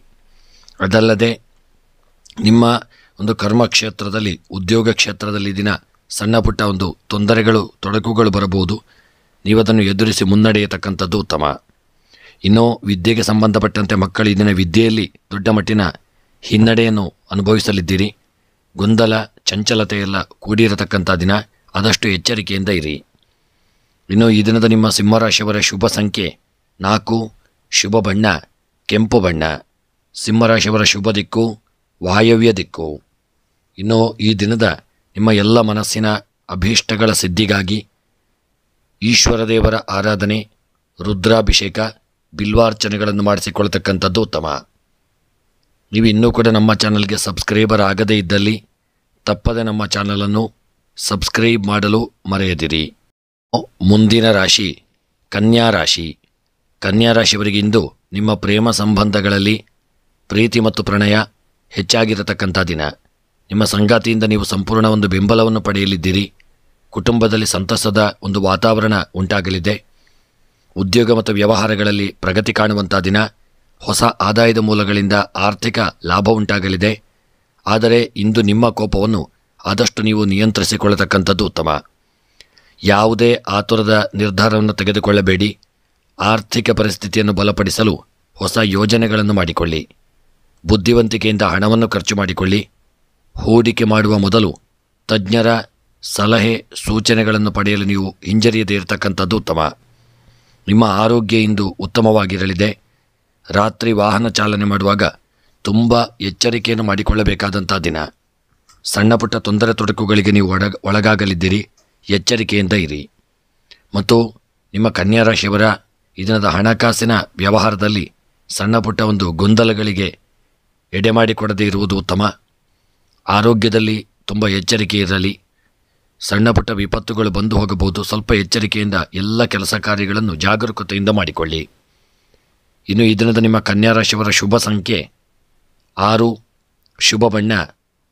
ಅದಲ್ಲದೆ ನಿಮ್ಮ ಒಂದು ಕರ್ಮ ಕ್ಷೇತ್ರದಲ್ಲಿ ಉದ್ಯೋಗ ಕ್ಷೇತ್ರದಲ್ಲಿ ದಿನ ಸಣ್ಣ ಪುಟ್ಟ ಒಂದು ತೊಂದರೆಗಳು ತೊಡಕುಗಳು ಬರಬಹುದು. ನೀವು ಅದನ್ನು ಎದುರಿಸಿ ಮುನ್ನಡೆಯತಕ್ಕಂಥದ್ದು ಉತ್ತಮ. ಇನ್ನು ವಿದ್ಯೆಗೆ ಸಂಬಂಧಪಟ್ಟಂತೆ ಮಕ್ಕಳು ಈ ದಿನ ವಿದ್ಯೆಯಲ್ಲಿ ದೊಡ್ಡ ಮಟ್ಟಿನ ಹಿನ್ನಡೆಯನ್ನು ಅನುಭವಿಸಲಿದ್ದೀರಿ. ಗೊಂದಲ ಚಂಚಲತೆಯೆಲ್ಲ ಕೂಡಿರತಕ್ಕಂಥ ದಿನ. ಆದಷ್ಟು ಎಚ್ಚರಿಕೆಯಿಂದ ಇರಿ. ಇನ್ನು ಈ ದಿನದ ನಿಮ್ಮ ಸಿಂಹರಾಶಿಯವರ ಶುಭ ಸಂಖ್ಯೆ 4. ಶುಭ ಬಣ್ಣ ಕೆಂಪು ಬಣ್ಣ. ಸಿಂಹರಾಶಿಯವರ ಶುಭ ದಿಕ್ಕು ವಾಯವ್ಯ ದಿಕ್ಕು. ಇನ್ನು ಈ ದಿನದ ನಿಮ್ಮ ಎಲ್ಲ ಮನಸ್ಸಿನ ಅಭೀಷ್ಟಗಳ ಸಿದ್ಧಿಗಾಗಿ ಈಶ್ವರ ದೇವರ ಆರಾಧನೆ, ರುದ್ರಾಭಿಷೇಕ, ಬಿಲ್ವಾರ್ಚನೆಗಳನ್ನು ಮಾಡಿಸಿಕೊಳ್ತಕ್ಕಂಥದ್ದು ಉತ್ತಮ. ನೀವು ಇನ್ನೂ ಕೂಡ ನಮ್ಮ ಚಾನಲ್ಗೆ ಸಬ್ಸ್ಕ್ರೈಬರ್ ಆಗದೇ ಇದ್ದಲ್ಲಿ ತಪ್ಪದೆ ನಮ್ಮ ಚಾನಲನ್ನು ಸಬ್ಸ್ಕ್ರೈಬ್ ಮಾಡಲು ಮರೆಯದಿರಿ. ಮುಂದಿನ ರಾಶಿ ಕನ್ಯಾ ರಾಶಿ. ಕನ್ಯಾ ರಾಶಿಯವರಿಗೆ ಇಂದು ನಿಮ್ಮ ಪ್ರೇಮ ಸಂಬಂಧಗಳಲ್ಲಿ ಪ್ರೀತಿ ಮತ್ತು ಪ್ರಣಯ ಹೆಚ್ಚಾಗಿರತಕ್ಕಂಥ ದಿನ. ನಿಮ್ಮ ಸಂಗಾತಿಯಿಂದ ನೀವು ಸಂಪೂರ್ಣ ಒಂದು ಬೆಂಬಲವನ್ನು ಪಡೆಯಲಿದ್ದೀರಿ. ಕುಟುಂಬದಲ್ಲಿ ಸಂತಸದ ಒಂದು ವಾತಾವರಣ ಉಂಟಾಗಲಿದೆ. ಉದ್ಯೋಗ ಮತ್ತು ವ್ಯವಹಾರಗಳಲ್ಲಿ ಪ್ರಗತಿ ಕಾಣುವಂಥ ದಿನ. ಹೊಸ ಆದಾಯದ ಮೂಲಗಳಿಂದ ಆರ್ಥಿಕ ಲಾಭ ಉಂಟಾಗಲಿದೆ. ಆದರೆ ಇಂದು ನಿಮ್ಮ ಕೋಪವನ್ನು ಆದಷ್ಟು ನೀವು ನಿಯಂತ್ರಿಸಿಕೊಳ್ಳತಕ್ಕಂಥದ್ದು ಉತ್ತಮ. ಯಾವುದೇ ಆತುರದ ನಿರ್ಧಾರವನ್ನು ತೆಗೆದುಕೊಳ್ಳಬೇಡಿ. ಆರ್ಥಿಕ ಪರಿಸ್ಥಿತಿಯನ್ನು ಬಲಪಡಿಸಲು ಹೊಸ ಯೋಜನೆಗಳನ್ನು ಮಾಡಿಕೊಳ್ಳಿ. ಬುದ್ಧಿವಂತಿಕೆಯಿಂದ ಹಣವನ್ನು ಖರ್ಚು ಮಾಡಿಕೊಳ್ಳಿ. ಹೂಡಿಕೆ ಮಾಡುವ ಮೊದಲು ತಜ್ಞರ ಸಲಹೆ ಸೂಚನೆಗಳನ್ನು ಪಡೆಯಲು ನೀವು ಹಿಂಜರಿಯದೇ ಇರತಕ್ಕಂಥದ್ದು ಉತ್ತಮ. ನಿಮ್ಮ ಆರೋಗ್ಯ ಇಂದು ಉತ್ತಮವಾಗಿರಲಿದೆ. ರಾತ್ರಿ ವಾಹನ ಚಾಲನೆ ಮಾಡುವಾಗ ತುಂಬ ಎಚ್ಚರಿಕೆಯನ್ನು ಮಾಡಿಕೊಳ್ಳಬೇಕಾದಂಥ ದಿನ. ಸಣ್ಣ ಪುಟ್ಟ ತೊಂದರೆ ತೊಡಕುಗಳಿಗೆ ನೀವು ಒಳಗಾಗಲಿದ್ದೀರಿ. ಎಚ್ಚರಿಕೆಯಿಂದ ಇರಿ. ಮತ್ತು ನಿಮ್ಮ ಕನ್ಯಾ ರಾಶಿಯವರ ಈ ದಿನದ ಹಣಕಾಸಿನ ವ್ಯವಹಾರದಲ್ಲಿ ಸಣ್ಣ ಪುಟ್ಟ ಒಂದು ಗೊಂದಲಗಳಿಗೆ ಎಡೆಮಾಡಿಕೊಡದೇ ಇರುವುದು ಉತ್ತಮ. ಆರೋಗ್ಯದಲ್ಲಿ ತುಂಬ ಎಚ್ಚರಿಕೆ ಇರಲಿ. ಸಣ್ಣ ಪುಟ್ಟ ವಿಪತ್ತುಗಳು ಬಂದು ಹೋಗಬಹುದು. ಸ್ವಲ್ಪ ಎಚ್ಚರಿಕೆಯಿಂದ ಎಲ್ಲ ಕೆಲಸ ಕಾರ್ಯಗಳನ್ನು ಜಾಗರೂಕತೆಯಿಂದ ಮಾಡಿಕೊಳ್ಳಿ. ಇನ್ನು ಈ ದಿನದ ನಿಮ್ಮ ಕನ್ಯಾ ರಾಶಿಯವರ ಶುಭ ಸಂಖ್ಯೆ 6. ಶುಭ ಬಣ್ಣ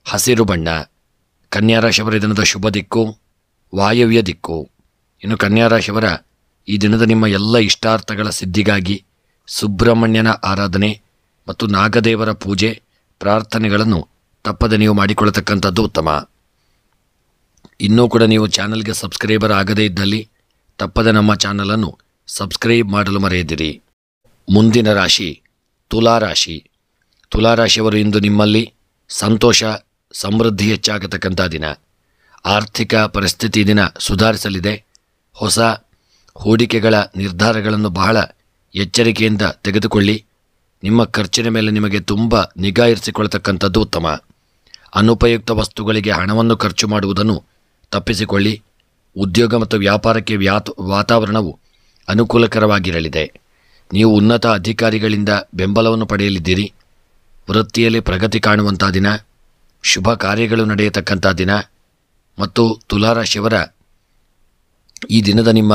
ಹಸಿರು ಬಣ್ಣ. ಕನ್ಯಾ ರಾಶಿಯವರ ಈ ದಿನದ ಶುಭ ದಿಕ್ಕು ವಾಯವ್ಯ ದಿಕ್ಕು. ಇನ್ನು ಕನ್ಯಾ ರಾಶಿಯವರ ಈ ದಿನದ ನಿಮ್ಮ ಎಲ್ಲ ಇಷ್ಟಾರ್ಥಗಳ ಸಿದ್ಧಿಗಾಗಿ ಸುಬ್ರಹ್ಮಣ್ಯನ ಆರಾಧನೆ ಮತ್ತು ನಾಗದೇವರ ಪೂಜೆ ಪ್ರಾರ್ಥನೆಗಳನ್ನು ತಪ್ಪದೆ ನೀವು ಮಾಡಿಕೊಳ್ಳತಕ್ಕಂಥದ್ದು ಉತ್ತಮ. ಇನ್ನೂ ಕೂಡ ನೀವು ಚಾನಲ್ಗೆ ಸಬ್ಸ್ಕ್ರೈಬರ್ ಆಗದೇ ಇದ್ದಲ್ಲಿ ತಪ್ಪದೆ ನಮ್ಮ ಚಾನಲನ್ನು ಸಬ್ಸ್ಕ್ರೈಬ್ ಮಾಡಲು ಮರೆಯದಿರಿ. ಮುಂದಿನ ರಾಶಿ ತುಲಾರಾಶಿ. ತುಲಾರಾಶಿಯವರು ಇಂದು ನಿಮ್ಮಲ್ಲಿ ಸಂತೋಷ ಸಮೃದ್ಧಿ ಹೆಚ್ಚಾಗತಕ್ಕಂಥ ದಿನ. ಆರ್ಥಿಕ ಪರಿಸ್ಥಿತಿ ದಿನ ಸುಧಾರಿಸಲಿದೆ. ಹೊಸ ಹೂಡಿಕೆಗಳ ನಿರ್ಧಾರಗಳನ್ನು ಬಹಳ ಎಚ್ಚರಿಕೆಯಿಂದ ತೆಗೆದುಕೊಳ್ಳಿ. ನಿಮ್ಮ ಖರ್ಚಿನ ಮೇಲೆ ನಿಮಗೆ ತುಂಬ ನಿಗಾ ಇರಿಸಿಕೊಳ್ಳತಕ್ಕಂಥದ್ದು ಉತ್ತಮ. ಅನುಪಯುಕ್ತ ವಸ್ತುಗಳಿಗೆ ಹಣವನ್ನು ಖರ್ಚು ಮಾಡುವುದನ್ನು ತಪ್ಪಿಸಿಕೊಳ್ಳಿ. ಉದ್ಯೋಗ ಮತ್ತು ವ್ಯಾಪಾರಕ್ಕೆ ವಾತಾವರಣವು ಅನುಕೂಲಕರವಾಗಿರಲಿದೆ. ನೀವು ಉನ್ನತ ಅಧಿಕಾರಿಗಳಿಂದ ಬೆಂಬಲವನ್ನು ಪಡೆಯಲಿದ್ದೀರಿ. ವೃತ್ತಿಯಲ್ಲಿ ಪ್ರಗತಿ ಕಾಣುವಂಥ ದಿನ, ಶುಭ ಕಾರ್ಯಗಳು ನಡೆಯತಕ್ಕಂಥ ದಿನ ಮತ್ತು ತುಲಾರಾಶಿಯವರ ಈ ದಿನದ ನಿಮ್ಮ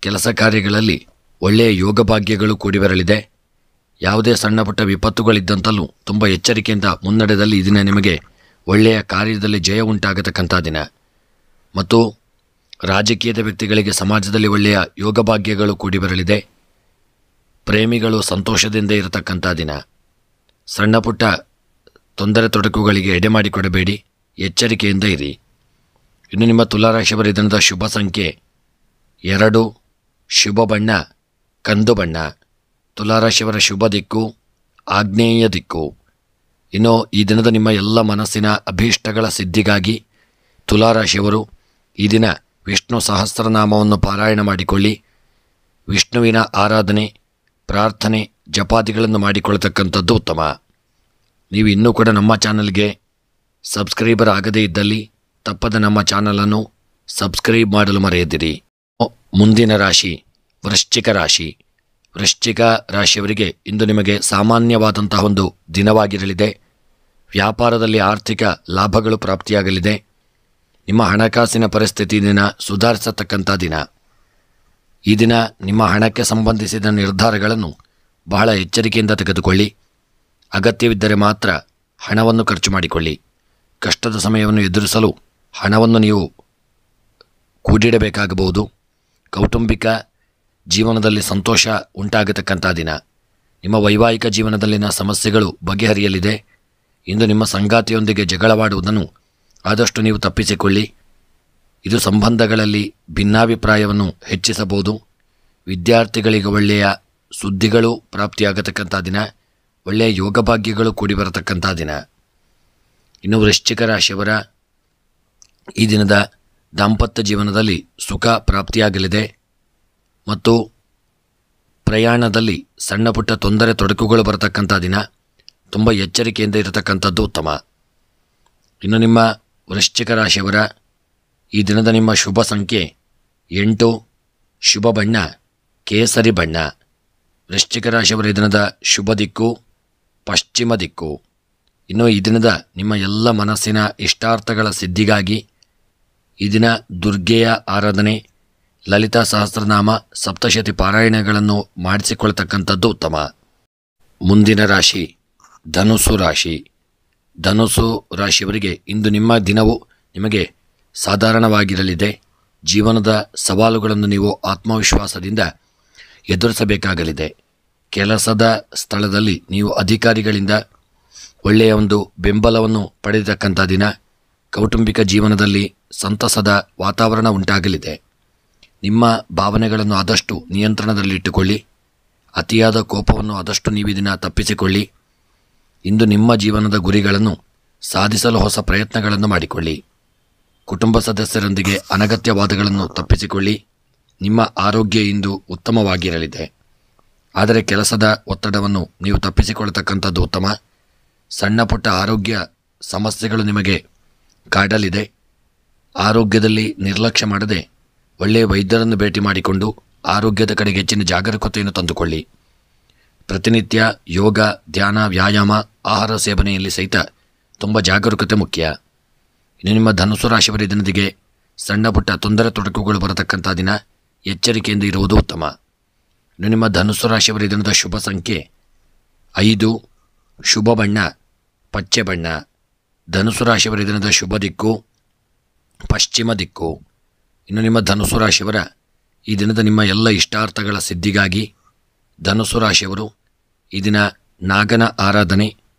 ಕೆಲಸ ಕಾರ್ಯಗಳಲ್ಲಿ ಒಳ್ಳೆಯ ಯೋಗ ಭಾಗ್ಯಗಳು ಕೂಡಿ ಬರಲಿದೆ. ಯಾವುದೇ ಸಣ್ಣ ಪುಟ್ಟ ವಿಪತ್ತುಗಳಿದ್ದಂತಲೂ ತುಂಬ ಎಚ್ಚರಿಕೆಯಿಂದ ಮುನ್ನಡೆದಲ್ಲಿ ಈ ದಿನ ನಿಮಗೆ ಒಳ್ಳೆಯ ಕಾರ್ಯದಲ್ಲಿ ಜಯ ಉಂಟಾಗತಕ್ಕಂಥ ದಿನ ಮತ್ತು ರಾಜಕೀಯದ ವ್ಯಕ್ತಿಗಳಿಗೆ ಸಮಾಜದಲ್ಲಿ ಒಳ್ಳೆಯ ಯೋಗ ಭಾಗ್ಯಗಳು ಕೂಡಿ ಬರಲಿದೆ. ಪ್ರೇಮಿಗಳು ಸಂತೋಷದಿಂದ ಇರತಕ್ಕಂಥ ದಿನ. ಸಣ್ಣ ಪುಟ್ಟ ತೊಂದರೆ ತೊಡಕುಗಳಿಗೆ ಎಡೆಮಾಡಿಕೊಡಬೇಡಿ, ಎಚ್ಚರಿಕೆಯಿಂದ ಇರಿ. ಇನ್ನು ನಿಮ್ಮ ತುಲಾರಾಶಿಯವರ ದಿನದ ಶುಭ ಸಂಖ್ಯೆ 2, ಶುಭ ಬಣ್ಣ ಕಂದು ಬಣ್ಣ. ತುಲಾರಾಶಿಯವರ ಶುಭ ದಿಕ್ಕು ಆಗ್ನೇಯ ದಿಕ್ಕು. ಇನ್ನು ಈ ದಿನದ ನಿಮ್ಮ ಎಲ್ಲ ಮನಸ್ಸಿನ ಅಭೀಷ್ಟಗಳ ಸಿದ್ಧಿಗಾಗಿ ತುಲಾರಾಶಿಯವರು ಈ ದಿನ ವಿಷ್ಣು ಸಹಸ್ರನಾಮವನ್ನು ಪಾರಾಯಣ ಮಾಡಿಕೊಳ್ಳಿ. ವಿಷ್ಣುವಿನ ಆರಾಧನೆ, ಪ್ರಾರ್ಥನೆ, ಜಪಾದಿಗಳನ್ನು ಮಾಡಿಕೊಳ್ಳತಕ್ಕಂಥದ್ದು ಉತ್ತಮ. ನೀವು ಇನ್ನೂ ಕೂಡ ನಮ್ಮ ಚಾನಲ್ಗೆ ಸಬ್ಸ್ಕ್ರೈಬರ್ ಆಗದೇ ಇದ್ದಲ್ಲಿ ತಪ್ಪದ ನಮ್ಮ ಚಾನಲನ್ನು ಸಬ್ಸ್ಕ್ರೈಬ್ ಮಾಡಲು ಮರೆಯದಿರಿ. ಮುಂದಿನ ರಾಶಿ ವೃಶ್ಚಿಕ ರಾಶಿ. ವೃಶ್ಚಿಕ ರಾಶಿಯವರಿಗೆ ಇಂದು ನಿಮಗೆ ಸಾಮಾನ್ಯವಾದಂತಹ ಒಂದು ದಿನವಾಗಿರಲಿದೆ. ವ್ಯಾಪಾರದಲ್ಲಿ ಆರ್ಥಿಕ ಲಾಭಗಳು ಪ್ರಾಪ್ತಿಯಾಗಲಿದೆ. ನಿಮ್ಮ ಹಣಕಾಸಿನ ಪರಿಸ್ಥಿತಿ ದಿನ ಸುಧಾರಿಸತಕ್ಕಂಥ ದಿನ. ಈ ದಿನ ನಿಮ್ಮ ಹಣಕ್ಕೆ ಸಂಬಂಧಿಸಿದ ನಿರ್ಧಾರಗಳನ್ನು ಬಹಳ ಎಚ್ಚರಿಕೆಯಿಂದ ತೆಗೆದುಕೊಳ್ಳಿ. ಅಗತ್ಯವಿದ್ದರೆ ಮಾತ್ರ ಹಣವನ್ನು ಖರ್ಚು ಮಾಡಿಕೊಳ್ಳಿ. ಕಷ್ಟದ ಸಮಯವನ್ನು ಎದುರಿಸಲು ಹಣವನ್ನು ನೀವು ಕೂಡಿಡಬೇಕಾಗಬಹುದು. ಕೌಟುಂಬಿಕ ಜೀವನದಲ್ಲಿ ಸಂತೋಷ ಉಂಟಾಗತಕ್ಕಂಥ ದಿನ. ನಿಮ್ಮ ವೈವಾಹಿಕ ಜೀವನದಲ್ಲಿನ ಸಮಸ್ಯೆಗಳು ಬಗೆಹರಿಯಲಿದೆ. ಇಂದು ನಿಮ್ಮ ಸಂಗಾತಿಯೊಂದಿಗೆ ಜಗಳವಾಡುವುದನ್ನು ಆದಷ್ಟು ನೀವು ತಪ್ಪಿಸಿಕೊಳ್ಳಿ. ಇದು ಸಂಬಂಧಗಳಲ್ಲಿ ಭಿನ್ನಾಭಿಪ್ರಾಯವನ್ನು ಹೆಚ್ಚಿಸಬಹುದು. ವಿದ್ಯಾರ್ಥಿಗಳಿಗೆ ಒಳ್ಳೆಯ ಸುದ್ದಿಗಳು ಪ್ರಾಪ್ತಿಯಾಗತಕ್ಕಂಥ ದಿನ. ಒಳ್ಳೆಯ ಯೋಗ ಭಾಗ್ಯಗಳು ಕೂಡಿ ಬರತಕ್ಕಂಥ ದಿನ. ಇನ್ನು ವೃಶ್ಚಿಕ ರಾಶಿಯವರ ಈ ದಿನದ ದಾಂಪತ್ಯ ಜೀವನದಲ್ಲಿ ಸುಖ ಪ್ರಾಪ್ತಿಯಾಗಲಿದೆ ಮತ್ತು ಪ್ರಯಾಣದಲ್ಲಿ ಸಣ್ಣ ಪುಟ್ಟ ತೊಂದರೆ ತೊಡಕುಗಳು ಬರತಕ್ಕಂಥ ದಿನ. ತುಂಬ ಎಚ್ಚರಿಕೆಯಿಂದ ಇರತಕ್ಕಂಥದ್ದು ಉತ್ತಮ. ಇನ್ನು ನಿಮ್ಮ ವೃಶ್ಚಿಕ ರಾಶಿಯವರ ಈ ದಿನದ ನಿಮ್ಮ ಶುಭ ಸಂಖ್ಯೆ 8, ಶುಭ ಬಣ್ಣ ಕೇಸರಿ ಬಣ್ಣ. ವೃಶ್ಚಿಕ ರಾಶಿಯವರ ಈ ದಿನದ ಶುಭ ದಿಕ್ಕು ಪಶ್ಚಿಮ ದಿಕ್ಕು. ಇನ್ನು ಈ ದಿನದ ನಿಮ್ಮ ಎಲ್ಲ ಮನಸ್ಸಿನ ಇಷ್ಟಾರ್ಥಗಳ ಸಿದ್ಧಿಗಾಗಿ ಈ ದಿನ ದುರ್ಗೆಯ ಆರಾಧನೆ, ಲಲಿತಾ ಸಹಸ್ರನಾಮ, ಸಪ್ತಶತಿ ಪಾರಾಯಣಗಳನ್ನು ಮಾಡಿಸಿಕೊಳ್ತಕ್ಕಂಥದ್ದು ಉತ್ತಮ. ಮುಂದಿನ ರಾಶಿ ಧನುಸ್ಸು ರಾಶಿ. ಧನುಸ್ಸು ರಾಶಿಯವರಿಗೆ ಇಂದು ನಿಮ್ಮ ದಿನವು ನಿಮಗೆ ಸಾಧಾರಣವಾಗಿರಲಿದೆ. ಜೀವನದ ಸವಾಲುಗಳನ್ನು ನೀವು ಆತ್ಮವಿಶ್ವಾಸದಿಂದ ಎದುರಿಸಬೇಕಾಗಲಿದೆ. ಕೆಲಸದ ಸ್ಥಳದಲ್ಲಿ ನೀವು ಅಧಿಕಾರಿಗಳಿಂದ ಒಳ್ಳೆಯ ಒಂದು ಬೆಂಬಲವನ್ನು ಪಡೆಯತಕ್ಕಂಥ ದಿನ. ಕೌಟುಂಬಿಕ ಜೀವನದಲ್ಲಿ ಸಂತಸದ ವಾತಾವರಣ ಉಂಟಾಗಲಿದೆ. ನಿಮ್ಮ ಭಾವನೆಗಳನ್ನು ಆದಷ್ಟು ನಿಯಂತ್ರಣದಲ್ಲಿಟ್ಟುಕೊಳ್ಳಿ. ಅತಿಯಾದ ಕೋಪವನ್ನು ಆದಷ್ಟು ನೀವು ದಿನ ತಪ್ಪಿಸಿಕೊಳ್ಳಿ. ಇಂದು ನಿಮ್ಮ ಜೀವನದ ಗುರಿಗಳನ್ನು ಸಾಧಿಸಲು ಹೊಸ ಪ್ರಯತ್ನಗಳನ್ನು ಮಾಡಿಕೊಳ್ಳಿ. ಕುಟುಂಬ ಸದಸ್ಯರೊಂದಿಗೆ ಅನಗತ್ಯ ವಾದಗಳನ್ನು ತಪ್ಪಿಸಿಕೊಳ್ಳಿ. ನಿಮ್ಮ ಆರೋಗ್ಯ ಇಂದು ಉತ್ತಮವಾಗಿರಲಿದೆ. ಆದರೆ ಕೆಲಸದ ಒತ್ತಡವನ್ನು ನೀವು ತಪ್ಪಿಸಿಕೊಳ್ಳತಕ್ಕಂಥದ್ದು ಉತ್ತಮ. ಸಣ್ಣ ಪುಟ್ಟ ಆರೋಗ್ಯ ಸಮಸ್ಯೆಗಳು ನಿಮಗೆ ಕಾಡಲಿದೆ. ಆರೋಗ್ಯದಲ್ಲಿ ನಿರ್ಲಕ್ಷ್ಯ ಮಾಡದೆ ಒಳ್ಳೆಯ ವೈದ್ಯರನ್ನು ಭೇಟಿ ಮಾಡಿಕೊಂಡು ಆರೋಗ್ಯದ ಕಡೆಗೆ ಹೆಚ್ಚಿನ ಜಾಗರೂಕತೆಯನ್ನು ತಂದುಕೊಳ್ಳಿ. ಪ್ರತಿನಿತ್ಯ ಯೋಗ, ಧ್ಯಾನ, ವ್ಯಾಯಾಮ, ಆಹಾರ ಸೇವನೆಯಲ್ಲಿ ಸಹಿತ ತುಂಬ ಜಾಗರೂಕತೆ ಮುಖ್ಯ. ಇನ್ನು ನಿಮ್ಮ ಧನುಸ್ಸು ರಾಶಿಯವರ ದಿನದಿಗೆ ಸಣ್ಣ ಪುಟ್ಟ ತೊಂದರೆ ತೊಡಕುಗಳು ಬರತಕ್ಕಂಥ ದಿನ. ಎಚ್ಚರಿಕೆಯಿಂದ ಇರುವುದು ಉತ್ತಮ. ಇನ್ನು ನಿಮ್ಮ ಧನುಸ್ಸು ರಾಶಿಯವರ ದಿನದ ಶುಭ ಸಂಖ್ಯೆ 5, ಶುಭ ಬಣ್ಣ ಪಚ್ಚೆ ಬಣ್ಣ. ಧನುಸ್ಸು ರಾಶಿಯವರ ದಿನದ ಶುಭ ದಿಕ್ಕು ಪಶ್ಚಿಮ ದಿಕ್ಕು. ಇನ್ನು ನಿಮ್ಮ ಧನುಸ್ಸು ರಾಶಿಯವರ ಈ ದಿನದ ನಿಮ್ಮ ಎಲ್ಲ ಇಷ್ಟಾರ್ಥಗಳ ಸಿದ್ಧಿಗಾಗಿ ಧನುಸ್ಸು ರಾಶಿಯವರು ಈ ದಿನ ನಾಗನ ಆರಾಧನೆ,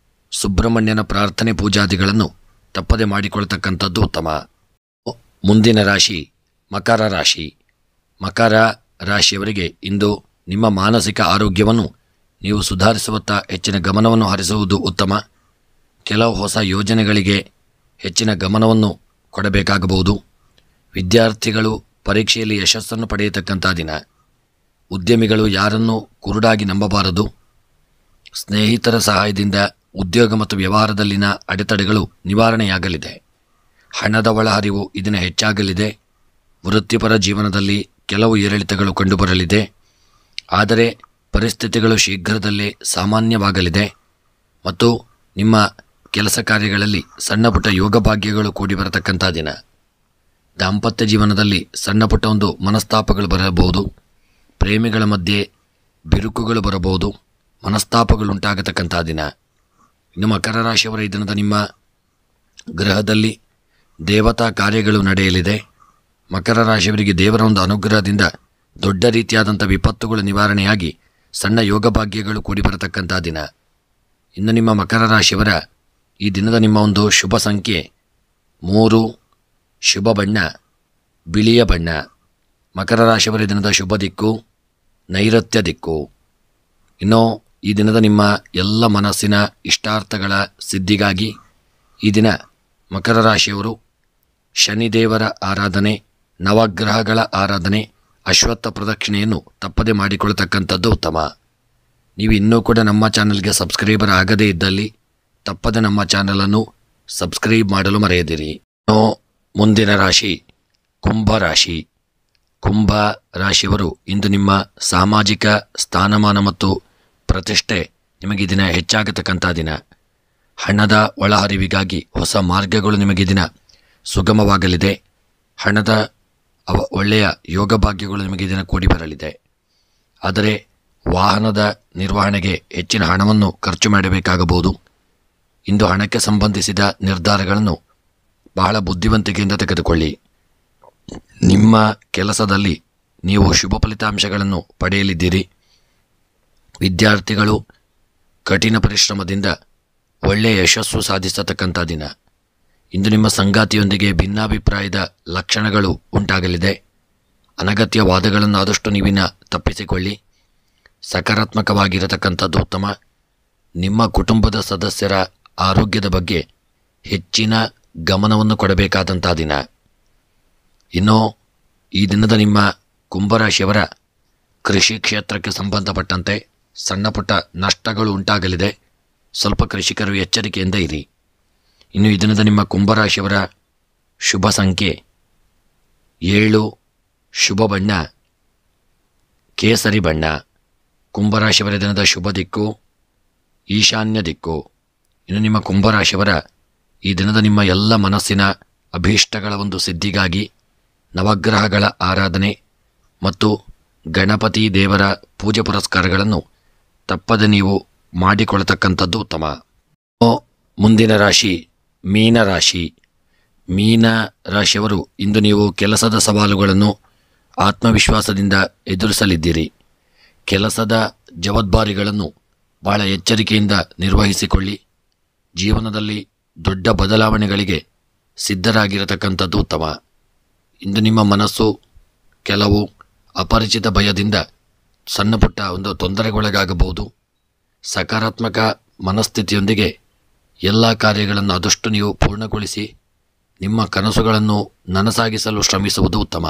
ಸುಬ್ರಹ್ಮಣ್ಯನ ಪ್ರಾರ್ಥನೆ, ಪೂಜಾದಿಗಳನ್ನು ತಪ್ಪದೆ ಮಾಡಿಕೊಳ್ತಕ್ಕಂಥದ್ದು ಉತ್ತಮ. ಮುಂದಿನ ರಾಶಿ ಮಕರ ರಾಶಿ. ಮಕರ ರಾಶಿಯವರಿಗೆ ಇಂದು ನಿಮ್ಮ ಮಾನಸಿಕ ಆರೋಗ್ಯವನ್ನು ನೀವು ಸುಧಾರಿಸುವತ್ತ ಹೆಚ್ಚಿನ ಗಮನವನ್ನು ಹರಿಸುವುದು ಉತ್ತಮ. ಕೆಲವು ಹೊಸ ಯೋಜನೆಗಳಿಗೆ ಹೆಚ್ಚಿನ ಗಮನವನ್ನು ಕೊಡಬೇಕಾಗಬಹುದು. ವಿದ್ಯಾರ್ಥಿಗಳು ಪರೀಕ್ಷೆಯಲ್ಲಿ ಯಶಸ್ಸನ್ನು ಪಡೆಯತಕ್ಕಂಥ ದಿನ. ಉದ್ಯಮಿಗಳು ಯಾರನ್ನೂ ಕುರುಡಾಗಿ ನಂಬಬಾರದು. ಸ್ನೇಹಿತರ ಸಹಾಯದಿಂದ ಉದ್ಯೋಗ ಮತ್ತು ವ್ಯವಹಾರದಲ್ಲಿನ ಅಡೆತಡೆಗಳು ನಿವಾರಣೆಯಾಗಲಿದೆ. ಹಣದ ಒಳಹರಿವು ಈ ದಿನ ಹೆಚ್ಚಾಗಲಿದೆ. ವೃತ್ತಿಪರ ಜೀವನದಲ್ಲಿ ಕೆಲವು ಏರಿಳಿತಗಳು ಕಂಡುಬರಲಿದೆ. ಆದರೆ ಪರಿಸ್ಥಿತಿಗಳು ಶೀಘ್ರದಲ್ಲೇ ಸಾಮಾನ್ಯವಾಗಲಿದೆ ಮತ್ತು ನಿಮ್ಮ ಕೆಲಸ ಕಾರ್ಯಗಳಲ್ಲಿ ಸಣ್ಣ ಪುಟ್ಟ ಯೋಗ ಭಾಗ್ಯಗಳು ಕೂಡಿ ಬರತಕ್ಕಂಥ ದಿನ. ದಾಂಪತ್ಯ ಜೀವನದಲ್ಲಿ ಸಣ್ಣ ಪುಟ್ಟ ಒಂದು ಮನಸ್ತಾಪಗಳು ಬರಬಹುದು. ಪ್ರೇಮಿಗಳ ಮಧ್ಯೆ ಬಿರುಕುಗಳು ಬರಬಹುದು. ಮನಸ್ತಾಪಗಳುಂಟಾಗತಕ್ಕಂಥ ದಿನ. ಇನ್ನು ಮಕರ ರಾಶಿಯವರ ಈ ದಿನದ ನಿಮ್ಮ ಗ್ರಹದಲ್ಲಿ ದೇವತಾ ಕಾರ್ಯಗಳು ನಡೆಯಲಿದೆ. ಮಕರ ರಾಶಿಯವರಿಗೆ ದೇವರ ಒಂದು ಅನುಗ್ರಹದಿಂದ ದೊಡ್ಡ ರೀತಿಯಾದಂಥ ವಿಪತ್ತುಗಳು ನಿವಾರಣೆಯಾಗಿ ಸಣ್ಣ ಯೋಗ ಭಾಗ್ಯಗಳು ಕೂಡಿ ಬರತಕ್ಕಂಥ ದಿನ. ಇನ್ನು ನಿಮ್ಮ ಮಕರ ರಾಶಿಯವರ ಈ ದಿನದ ನಿಮ್ಮ ಒಂದು ಶುಭ ಸಂಖ್ಯೆ 3, ಶುಭ ಬಣ್ಣ ಬಿಳಿಯ ಬಣ್ಣ. ಮಕರ ರಾಶಿಯವರ ದಿನದ ಶುಭ ದಿಕ್ಕು ನೈಋತ್ಯ ದಿಕ್ಕು. ಇನ್ನು ಈ ದಿನದ ನಿಮ್ಮ ಎಲ್ಲ ಮನಸ್ಸಿನ ಇಷ್ಟಾರ್ಥಗಳ ಸಿದ್ಧಿಗಾಗಿ ಈ ದಿನ ಮಕರ ರಾಶಿಯವರು ಶನಿದೇವರ ಆರಾಧನೆ, ನವಗ್ರಹಗಳ ಆರಾಧನೆ, ಅಶ್ವತ್ಥ ಪ್ರದಕ್ಷಿಣೆಯನ್ನು ತಪ್ಪದೆ ಮಾಡಿಕೊಳ್ಳತಕ್ಕಂಥದ್ದು ಉತ್ತಮ. ನೀವು ಇನ್ನೂ ಕೂಡ ನಮ್ಮ ಚಾನಲ್ಗೆ ಸಬ್ಸ್ಕ್ರೈಬರ್ ಆಗದೇ ಇದ್ದಲ್ಲಿ ತಪ್ಪದೆ ನಮ್ಮ ಚಾನಲನ್ನು ಸಬ್ಸ್ಕ್ರೈಬ್ ಮಾಡಲು ಮರೆಯದಿರಿ. ಮುಂದಿನ ರಾಶಿ ಕುಂಭ ರಾಶಿ. ಕುಂಭ ರಾಶಿಯವರು ಇಂದು ನಿಮ್ಮ ಸಾಮಾಜಿಕ ಸ್ಥಾನಮಾನ ಮತ್ತು ಪ್ರತಿಷ್ಠೆ ನಿಮಗೆ ದಿನ ಹೆಚ್ಚಾಗತಕ್ಕಂಥ ದಿನ. ಹಣದ ಒಳಹರಿವಿಗಾಗಿ ಹೊಸ ಮಾರ್ಗಗಳು ನಿಮಗೆ ದಿನ ಸುಗಮವಾಗಲಿದೆ. ಹಣದ ಒಳ್ಳೆಯ ಯೋಗ ಭಾಗ್ಯಗಳು ನಿಮಗೆ ದಿನ ಕೂಡಿ ಬರಲಿದೆ. ಆದರೆ ವಾಹನದ ನಿರ್ವಹಣೆಗೆ ಹೆಚ್ಚಿನ ಹಣವನ್ನು ಖರ್ಚು ಮಾಡಬೇಕಾಗಬಹುದು. ಇಂದು ಹಣಕ್ಕೆ ಸಂಬಂಧಿಸಿದ ನಿರ್ಧಾರಗಳನ್ನು ಬಹಳ ಬುದ್ಧಿವಂತಿಕೆಯಿಂದ ತೆಗೆದುಕೊಳ್ಳಿ. ನಿಮ್ಮ ಕೆಲಸದಲ್ಲಿ ನೀವು ಶುಭ ಫಲಿತಾಂಶಗಳನ್ನು ಪಡೆಯಲಿದ್ದೀರಿ. ವಿದ್ಯಾರ್ಥಿಗಳು ಕಠಿಣ ಪರಿಶ್ರಮದಿಂದ ಒಳ್ಳೆಯ ಯಶಸ್ಸು ಸಾಧಿಸತಕ್ಕಂಥ ದಿನ. ಇಂದು ನಿಮ್ಮ ಸಂಗಾತಿಯೊಂದಿಗೆ ಭಿನ್ನಾಭಿಪ್ರಾಯದ ಲಕ್ಷಣಗಳು ಉಂಟಾಗಲಿದೆ. ಅನಗತ್ಯ ವಾದಗಳನ್ನು ಆದಷ್ಟು ನೀವಿನ ತಪ್ಪಿಸಿಕೊಳ್ಳಿ. ಸಕಾರಾತ್ಮಕವಾಗಿರತಕ್ಕಂಥದ್ದು ಉತ್ತಮ. ನಿಮ್ಮ ಕುಟುಂಬದ ಸದಸ್ಯರ ಆರೋಗ್ಯದ ಬಗ್ಗೆ ಹೆಚ್ಚಿನ ಗಮನವನ್ನು ಕೊಡಬೇಕಾದಂಥ ದಿನ. ಇನ್ನು ಈ ದಿನದ ನಿಮ್ಮ ಕುಂಭರಾಶಿಯವರ ಕೃಷಿ ಕ್ಷೇತ್ರಕ್ಕೆ ಸಂಬಂಧಪಟ್ಟಂತೆ ಸಣ್ಣ ಪುಟ್ಟ ನಷ್ಟಗಳು ಉಂಟಾಗಲಿದೆ. ಸ್ವಲ್ಪ ಕೃಷಿಕರು ಎಚ್ಚರಿಕೆಯಿಂದ ಇರಿ. ಇನ್ನು ಈ ದಿನದ ನಿಮ್ಮ ಕುಂಭರಾಶಿಯವರ ಶುಭ ಸಂಖ್ಯೆ 7, ಶುಭ ಬಣ್ಣ ಕೇಸರಿ ಬಣ್ಣ. ಕುಂಭರಾಶಿಯವರ ದಿನದ ಶುಭ ದಿಕ್ಕು ಈಶಾನ್ಯ ದಿಕ್ಕು. ಇನ್ನು ನಿಮ್ಮ ಕುಂಭರಾಶಿಯವರ ಈ ದಿನದ ನಿಮ್ಮ ಎಲ್ಲ ಮನಸ್ಸಿನ ಅಭೀಷ್ಟಗಳ ಒಂದು ಸಿದ್ಧಿಗಾಗಿ ನವಗ್ರಹಗಳ ಆರಾಧನೆ ಮತ್ತು ಗಣಪತಿ ದೇವರ ಪೂಜೆ ಪುರಸ್ಕಾರಗಳನ್ನು ತಪ್ಪದೆ ನೀವು ಮಾಡಿಕೊಳ್ಳತಕ್ಕಂಥದ್ದು ಉತ್ತಮ. ಮುಂದಿನ ರಾಶಿ ಮೀನ ರಾಶಿ. ಮೀನ ರಾಶಿಯವರು ಇಂದು ನೀವು ಕೆಲಸದ ಸವಾಲುಗಳನ್ನು ಆತ್ಮವಿಶ್ವಾಸದಿಂದ ಎದುರಿಸಲಿದ್ದೀರಿ. ಕೆಲಸದ ಜವಾಬ್ದಾರಿಗಳನ್ನು ಬಹಳ ಎಚ್ಚರಿಕೆಯಿಂದ ನಿರ್ವಹಿಸಿಕೊಳ್ಳಿ. ಜೀವನದಲ್ಲಿ ದೊಡ್ಡ ಬದಲಾವಣೆಗಳಿಗೆ ಸಿದ್ಧರಾಗಿರತಕ್ಕಂಥದ್ದು ಉತ್ತಮ. ಇಂದು ನಿಮ್ಮ ಮನಸ್ಸು ಕೆಲವು ಅಪರಿಚಿತ ಭಯದಿಂದ ಸಣ್ಣ ಪುಟ್ಟ ಒಂದು ತೊಂದರೆಗೊಳಗಾಗಬಹುದು. ಸಕಾರಾತ್ಮಕ ಮನಸ್ಥಿತಿಯೊಂದಿಗೆ ಎಲ್ಲ ಕಾರ್ಯಗಳನ್ನು ಆದಷ್ಟು ನೀವು ಪೂರ್ಣಗೊಳಿಸಿ ನಿಮ್ಮ ಕನಸುಗಳನ್ನು ನನಸಾಗಿಸಲು ಶ್ರಮಿಸುವುದು ಉತ್ತಮ.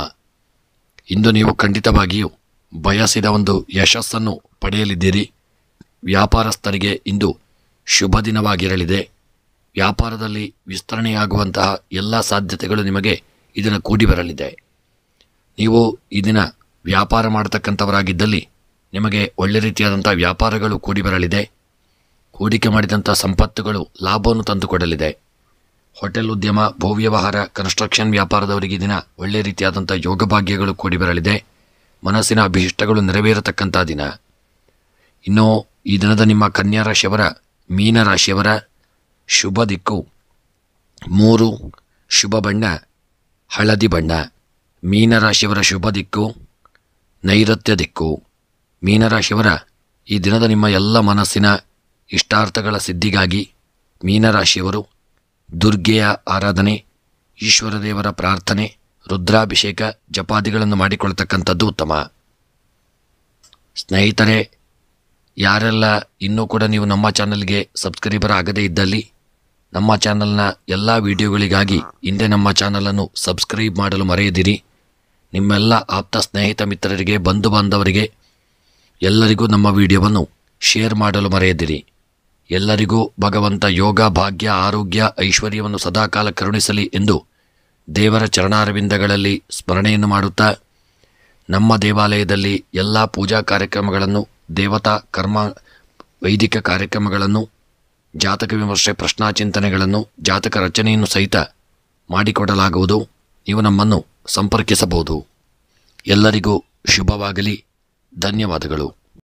ಇಂದು ನೀವು ಖಂಡಿತವಾಗಿಯೂ ಬಯಸಿದ ಒಂದು ಯಶಸ್ಸನ್ನು ಪಡೆಯಲಿದ್ದೀರಿ. ವ್ಯಾಪಾರಸ್ಥರಿಗೆ ಇಂದು ಶುಭ ದಿನವಾಗಿರಲಿದೆ. ವ್ಯಾಪಾರದಲ್ಲಿ ವಿಸ್ತರಣೆಯಾಗುವಂತಹ ಎಲ್ಲ ಸಾಧ್ಯತೆಗಳು ನಿಮಗೆ ಇದನ್ನು ಕೂಡಿ ಬರಲಿದೆ. ನೀವು ಈ ದಿನ ವ್ಯಾಪಾರ ಮಾಡತಕ್ಕಂಥವರಾಗಿದ್ದಲ್ಲಿ ನಿಮಗೆ ಒಳ್ಳೆ ರೀತಿಯಾದಂಥ ವ್ಯಾಪಾರಗಳು ಕೂಡಿ ಬರಲಿದೆ. ಹೂಡಿಕೆ ಮಾಡಿದಂಥ ಸಂಪತ್ತುಗಳು ಲಾಭವನ್ನು ತಂದುಕೊಡಲಿದೆ. ಹೋಟೆಲ್ ಉದ್ಯಮ, ಭೂವ್ಯವಹಾರ, ಕನ್ಸ್ಟ್ರಕ್ಷನ್ ವ್ಯಾಪಾರದವರಿಗೆ ದಿನ ಒಳ್ಳೆ ರೀತಿಯಾದಂಥ ಯೋಗ ಭಾಗ್ಯಗಳು ಕೂಡಿ ಬರಲಿದೆ. ಮನಸ್ಸಿನ ಅಭೀಷ್ಟಗಳು ನೆರವೇರತಕ್ಕಂಥ ದಿನ. ಇನ್ನು ಈ ದಿನದ ನಿಮ್ಮ ಕನ್ಯಾ ರಾಶಿಯವರ ಮೀನ ರಾಶಿಯವರ ಶುಭ ದಿಕ್ಕು 3, ಶುಭ ಬಣ್ಣ ಹಳದಿ ಬಣ್ಣ. ಮೀನರಾಶಿಯವರ ಶುಭ ದಿಕ್ಕು ನೈಋತ್ಯ ದಿಕ್ಕು. ಮೀನರಾಶಿಯವರ ಈ ದಿನದ ನಿಮ್ಮ ಎಲ್ಲ ಮನಸ್ಸಿನ ಇಷ್ಟಾರ್ಥಗಳ ಸಿದ್ಧಿಗಾಗಿ ಮೀನರಾಶಿಯವರು ದುರ್ಗೆಯ ಆರಾಧನೆ, ಈಶ್ವರ ದೇವರ ಪ್ರಾರ್ಥನೆ ರುದ್ರಾಭಿಷೇಕ ಜಪಾದಿಗಳನ್ನು ಮಾಡಿಕೊಳ್ತಕ್ಕಂಥದ್ದು ಉತ್ತಮ. ಸ್ನೇಹಿತರೆ, ಯಾರೆಲ್ಲ ಇನ್ನೂ ಕೂಡ ನೀವು ನಮ್ಮ ಚಾನಲ್ಗೆ ಸಬ್ಸ್ಕ್ರೈಬರ್ ಆಗದೇ ಇದ್ದಲ್ಲಿ ನಮ್ಮ ಚಾನಲ್ನ ಎಲ್ಲ ವಿಡಿಯೋಗಳಿಗಾಗಿ ಹಿಂದೆ ನಮ್ಮ ಚಾನಲನ್ನು ಸಬ್ಸ್ಕ್ರೈಬ್ ಮಾಡಲು ಮರೆಯದಿರಿ. ನಿಮ್ಮೆಲ್ಲ ಆಪ್ತ ಸ್ನೇಹಿತ ಮಿತ್ರರಿಗೆ, ಬಂಧು ಬಾಂಧವರಿಗೆ ಎಲ್ಲರಿಗೂ ನಮ್ಮ ವಿಡಿಯೋವನ್ನು ಶೇರ್ ಮಾಡಲು ಮರೆಯದಿರಿ. ಎಲ್ಲರಿಗೂ ಭಗವಂತ ಯೋಗ, ಭಾಗ್ಯ, ಆರೋಗ್ಯ, ಐಶ್ವರ್ಯವನ್ನು ಸದಾಕಾಲ ಕರುಣಿಸಲಿ ಎಂದು ದೇವರ ಚರಣಾರವಿಂದಗಳಲ್ಲಿ ಸ್ಮರಣೆಯನ್ನು ಮಾಡುತ್ತಾ, ನಮ್ಮ ದೇವಾಲಯದಲ್ಲಿ ಎಲ್ಲ ಪೂಜಾ ಕಾರ್ಯಕ್ರಮಗಳನ್ನು, ದೇವತಾ ಕರ್ಮ, ವೈದಿಕ ಕಾರ್ಯಕ್ರಮಗಳನ್ನು, ಜಾತಕ ವಿಮರ್ಶೆ, ಪ್ರಶ್ನಾಚಿಂತನೆಗಳನ್ನು, ಜಾತಕ ರಚನೆಯನ್ನು ಸಹಿತ ಮಾಡಿಕೊಡಲಾಗುವುದು. ನೀವು ನಮ್ಮನ್ನು ಸಂಪರ್ಕಿಸಬಹುದು. ಎಲ್ಲರಿಗೂ ಶುಭವಾಗಲಿ. ಧನ್ಯವಾದಗಳು.